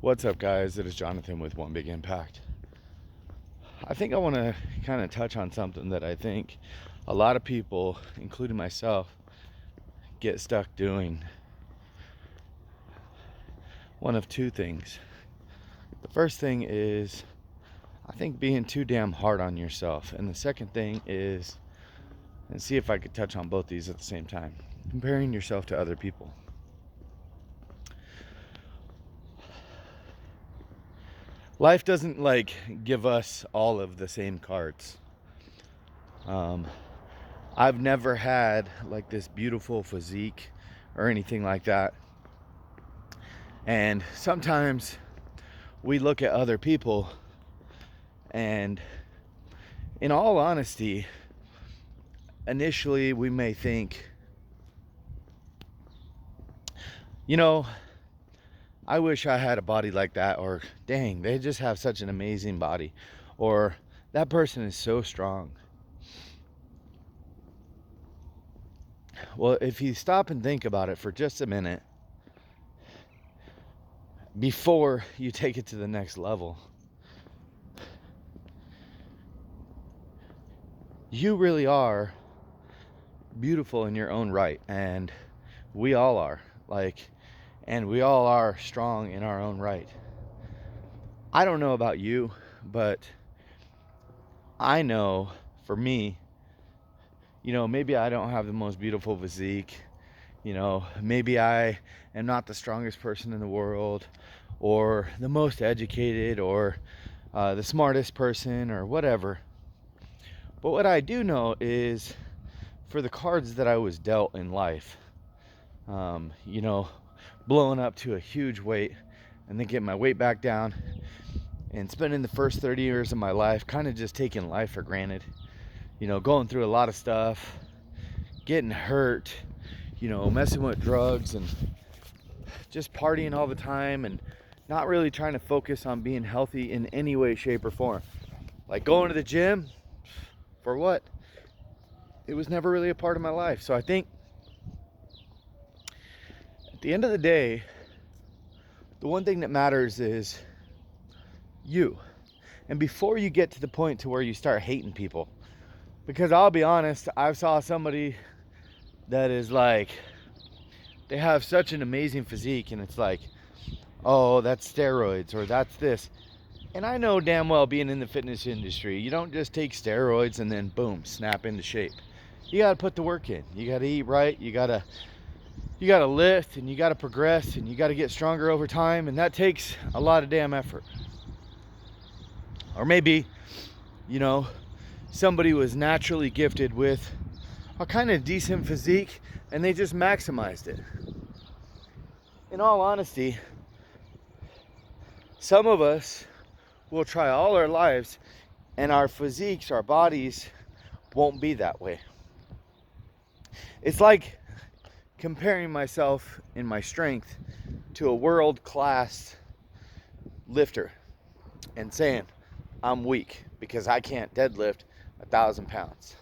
What's up, guys? It is Jonathan with One Big Impact. I think I want to kind of touch on something that I think a lot of people, including myself, get stuck doing. One of two things. The first thing is, I think, being too damn hard on yourself. And the second thing is, and see if I could touch on both these at the same time, comparing yourself to other people. Life doesn't give us all of the same cards. I've never had this beautiful physique or anything like that. And sometimes we look at other people and, in all honesty, initially we may think, I wish I had a body like that, or dang, they just have such an amazing body, or that person is so strong. Well, if you stop and think about it for just a minute before you take it to the next level, you really are beautiful in your own right, and we all are. And we all are strong in our own right. I don't know about you, but I know for me, maybe I don't have the most beautiful physique. Maybe I am not the strongest person in the world, or the most educated, or the smartest person, or whatever. But what I do know is, for the cards that I was dealt in life, blowing up to a huge weight and then getting my weight back down, and spending the first 30 years of my life kind of just taking life for granted, going through a lot of stuff, getting hurt, messing with drugs, and just partying all the time, and not really trying to focus on being healthy in any way, shape, or form. Like going to the gym, for what? It was never really a part of my life. So I think at the end of the day, the one thing that matters is you. And before you get to the point to where you start hating people, because I'll be honest, I saw somebody that is they have such an amazing physique, and it's oh, that's steroids, or that's this. And I know damn well, being in the fitness industry, you don't just take steroids and then boom, snap into shape. You got to put the work in. You got to eat right. You got to lift, and you got to progress, and you got to get stronger over time, and that takes a lot of damn effort. Or maybe, somebody was naturally gifted with a kind of decent physique, and they just maximized it. In all honesty, some of us will try all our lives, and our physiques, our bodies, won't be that way. It's like comparing myself in my strength to a world-class lifter and saying I'm weak because I can't deadlift 1,000 pounds,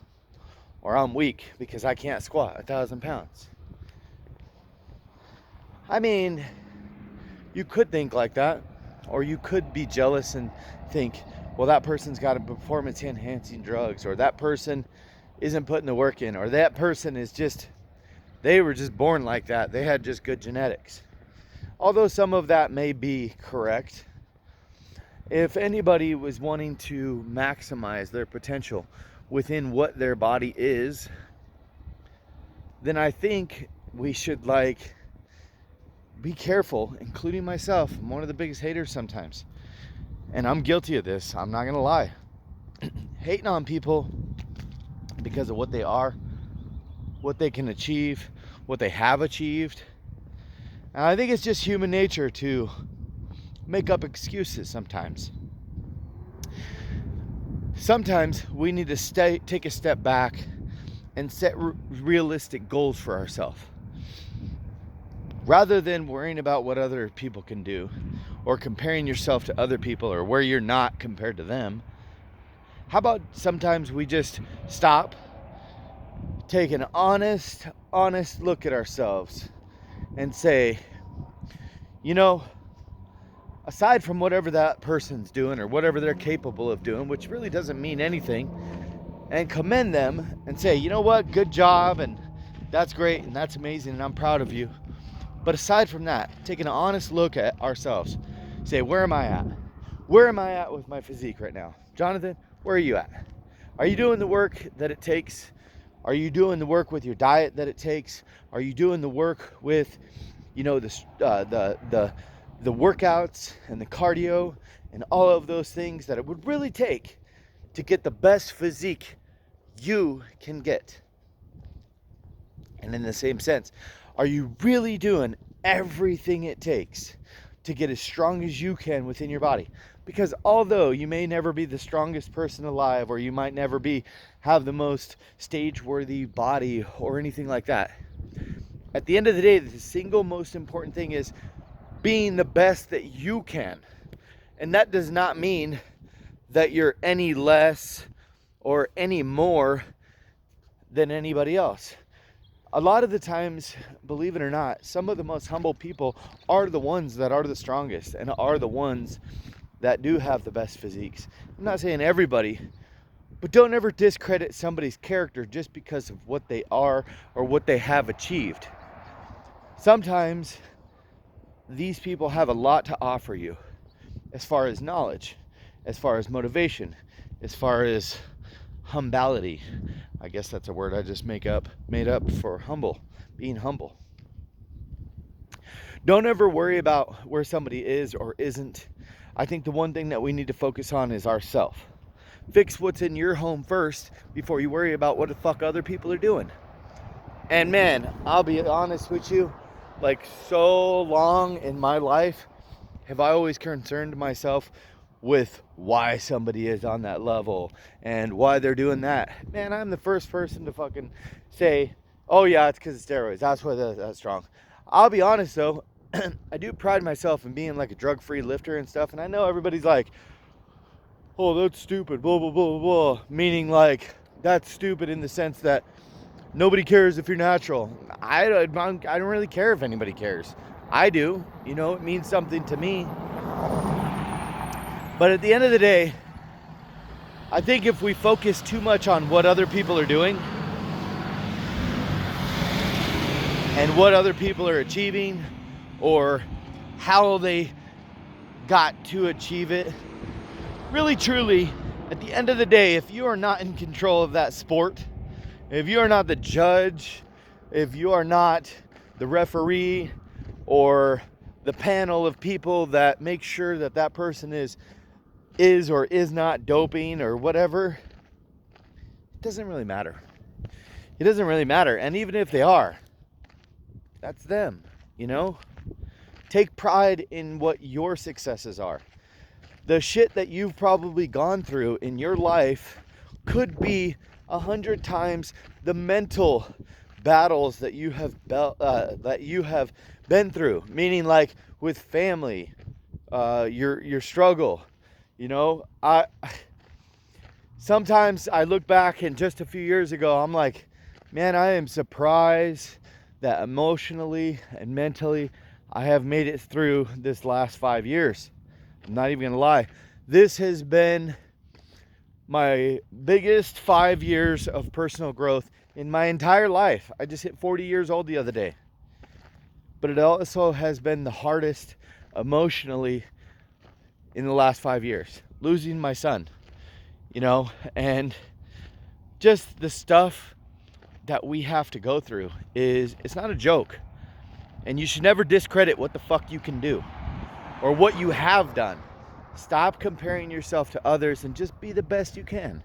or I'm weak because I can't squat 1,000 pounds. I mean, you could think like that, or you could be jealous and think, well, that person's got a performance enhancing drugs, or that person isn't putting the work in, or that person is they were just born like that. They had just good genetics. Although some of that may be correct, if anybody was wanting to maximize their potential within what their body is, then I think we should be careful, including myself. I'm one of the biggest haters sometimes, and I'm guilty of this. I'm not gonna lie. Hating on people because of what they are, what they can achieve, what they have achieved. And I think it's just human nature to make up excuses sometimes. Sometimes we need to take a step back and set realistic goals for ourselves. Rather than worrying about what other people can do, or comparing yourself to other people, or where you're not compared to them, how about sometimes we just stop, take an honest look at ourselves, and say, aside from whatever that person's doing or whatever they're capable of doing, which really doesn't mean anything, and commend them and say, you know what, good job, and that's great, and that's amazing, and I'm proud of you. But aside from that, take an honest look at ourselves. Say, where am I at? Where am I at with my physique right now? Jonathan, where are you at? Are you doing the work that it takes? Are you doing the work with your diet that it takes? Are you doing the work with, the workouts and the cardio and all of those things that it would really take to get the best physique you can get? And in the same sense, are you really doing everything it takes to get as strong as you can within your body? Because although you may never be the strongest person alive, or you might never have the most stage-worthy body or anything like that, at the end of the day, the single most important thing is being the best that you can. And that does not mean that you're any less or any more than anybody else. A lot of the times, believe it or not, some of the most humble people are the ones that are the strongest and are the ones that do have the best physiques. I'm not saying everybody, but don't ever discredit somebody's character just because of what they are or what they have achieved. Sometimes these people have a lot to offer you as far as knowledge, as far as motivation, as far as humility. I guess that's a word I just made up for humble, being humble. Don't ever worry about where somebody is or isn't. I think the one thing that we need to focus on is ourselves. Fix what's in your home first before you worry about what the fuck other people are doing. And man, I'll be honest with you, like so long in my life have I always concerned myself with why somebody is on that level and why they're doing that. Man, I'm the first person to fucking say, oh yeah, it's because of steroids. That's why they're that strong. I'll be honest though, I do pride myself in being like a drug-free lifter and stuff. And I know everybody's like, oh, that's stupid, blah, blah, blah, blah. Meaning like, that's stupid in the sense that nobody cares if you're natural. I don't really care if anybody cares. I do. It means something to me. But at the end of the day, I think if we focus too much on what other people are doing and what other people are achieving or how they got to achieve it, really truly, at the end of the day, if you are not in control of that sport, if you are not the judge, if you are not the referee or the panel of people that make sure that that person is or is not doping or whatever, it doesn't really matter. It doesn't really matter. And even if they are, that's them, Take pride in what your successes are. The shit that you've probably gone through in your life could be 100 times the mental battles that you have been through. Meaning, like with family, your struggle. Sometimes I look back and just a few years ago, I'm like, man, I am surprised that emotionally and mentally I have made it through this last 5 years. I'm not even gonna lie. This has been my biggest 5 years of personal growth in my entire life. I just hit 40 years old the other day. But it also has been the hardest emotionally in the last 5 years. Losing my son, and just the stuff that we have to go through it's not a joke. And you should never discredit what the fuck you can do or what you have done. Stop comparing yourself to others and just be the best you can.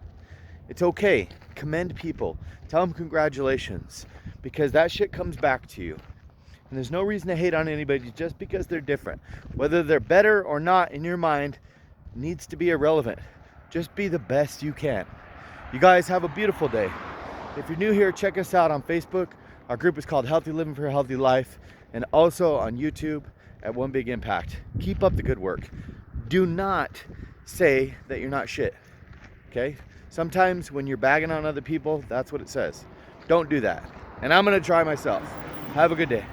It's okay. Commend people. Tell them congratulations, because that shit comes back to you. And there's no reason to hate on anybody just because they're different. Whether they're better or not in your mind needs to be irrelevant. Just be the best you can. You guys have a beautiful day. If you're new here, check us out on Facebook. Our group is called Healthy Living for a Healthy Life, and also on YouTube at One Big Impact. Keep up the good work. Do not say that you're not shit, okay? Sometimes when you're bagging on other people, that's what it says. Don't do that. And I'm gonna try myself. Have a good day.